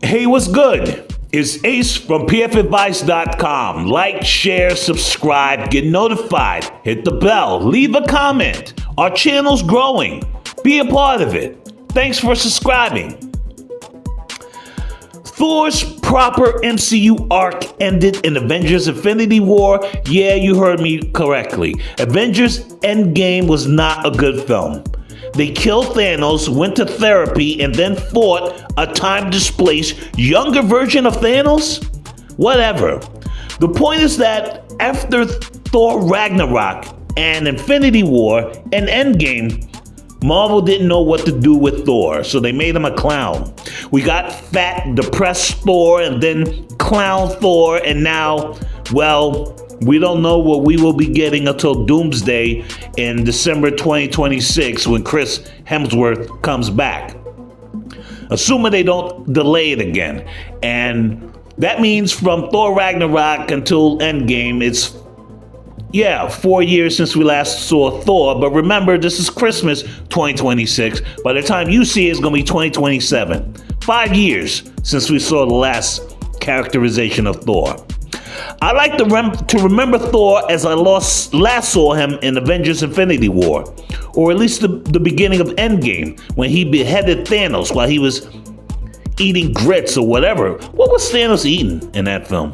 Hey, what's good? It's Ace from pfadvice.com. Like, share, subscribe, get notified, hit the bell, leave a comment. Our channel's growing. Be a part of it. Thanks for subscribing. Thor's proper MCU arc ended in Avengers Infinity War. Yeah, you heard me correctly. Avengers Endgame was not a good film. They killed Thanos, went to therapy, and then fought a time-displaced younger version of Thanos? Whatever. The point is that after Thor Ragnarok and Infinity War and Endgame, Marvel didn't know what to do with Thor, so they made him a clown. We got fat, depressed Thor, and then clown Thor, and now, well, we don't know what we will be getting until Doomsday in December 2026 when Chris Hemsworth comes back. Assuming they don't delay it again. And that means from Thor Ragnarok until Endgame, it's 4 years since we last saw Thor. But remember, this is Christmas 2026. By the time you see it, it's going to be 2027. 5 years since we saw the last characterization of Thor. I like to remember Thor as I last saw him in Avengers Infinity War, or at least the beginning of Endgame, when he beheaded Thanos while he was eating grits or whatever. What was Thanos eating in that film?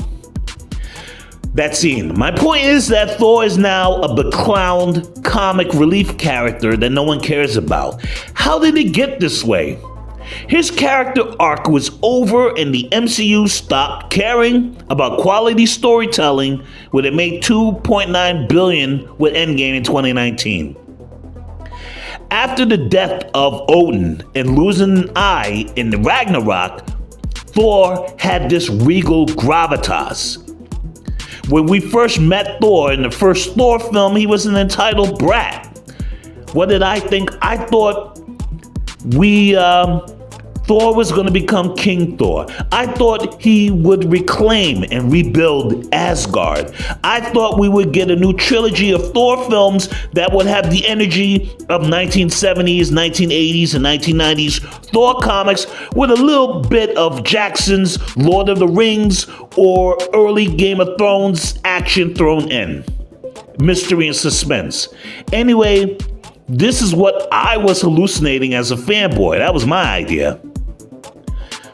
That scene. My point is that Thor is now a beclowned comic relief character that no one cares about. How did it get this way? His character arc was over and the MCU stopped caring about quality storytelling when it made $2.9 billion with Endgame in 2019. After the death of Odin and losing an eye in the Ragnarok, Thor had this regal gravitas. When we first met Thor in the first Thor film, he was an entitled brat. What did I think? I thought Thor was going to become King Thor. I thought he would reclaim and rebuild Asgard. I thought we would get a new trilogy of Thor films that would have the energy of 1970s, 1980s, and 1990s Thor comics with a little bit of Jackson's Lord of the Rings or early Game of Thrones action thrown in. Mystery and suspense. Anyway, this is what I was hallucinating as a fanboy. That was my idea.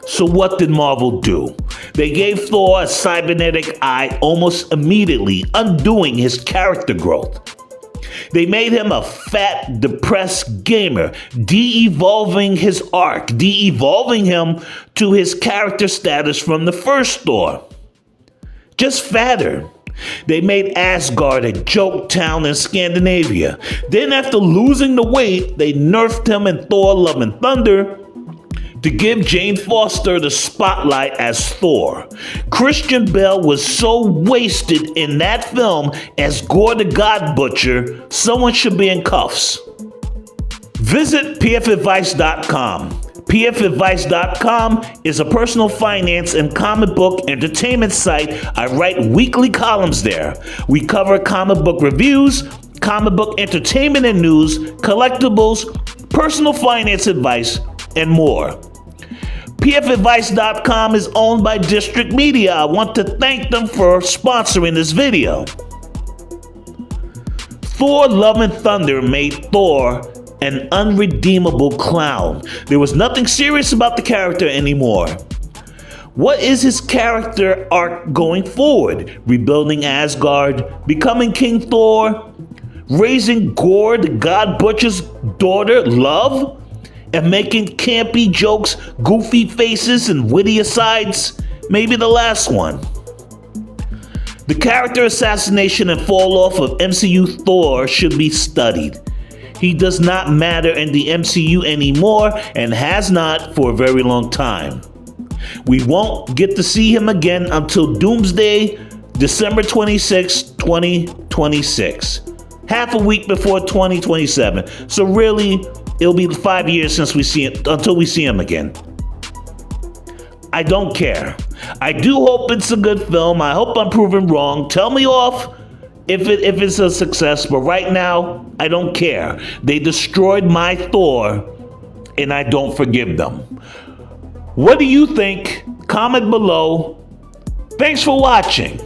So what did Marvel do? They gave Thor a cybernetic eye almost immediately, undoing his character growth. They made him a fat, depressed gamer, de-evolving his arc, de-evolving him to his character status from the first Thor. Just fatter. They made Asgard a joke town in Scandinavia. Then after losing the weight, they nerfed him in Thor Love and Thunder to give Jane Foster the spotlight as Thor. Christian Bale was so wasted in that film as Gore the God Butcher, someone should be in cuffs. Visit pfadvice.com. pfadvice.com is a personal finance and comic book entertainment site. I write weekly columns there. We cover comic book reviews, comic book entertainment and news, collectibles, personal finance advice, and more. pfadvice.com is owned by District Media. I want to thank them for sponsoring this video. Thor Love and Thunder made Thor an unredeemable clown. There was nothing serious about the character anymore. What is his character arc going forward? Rebuilding Asgard, becoming King Thor, raising Gore the God Butcher's daughter, Love, and making campy jokes, goofy faces, and witty asides? Maybe the last one. The character assassination and fall off of MCU Thor should be studied. He does not matter in the MCU anymore and has not for a very long time. We won't get to see him again until Doomsday, December 26, 2026. Half a week before 2027. So really, it'll be 5 years since we see it, until we see him again. I don't care. I do hope it's a good film. I hope I'm proven wrong. Tell me off if it's a success, but right now, I don't care. They destroyed my Thor, and I don't forgive them. What do you think comment below. Thanks for watching.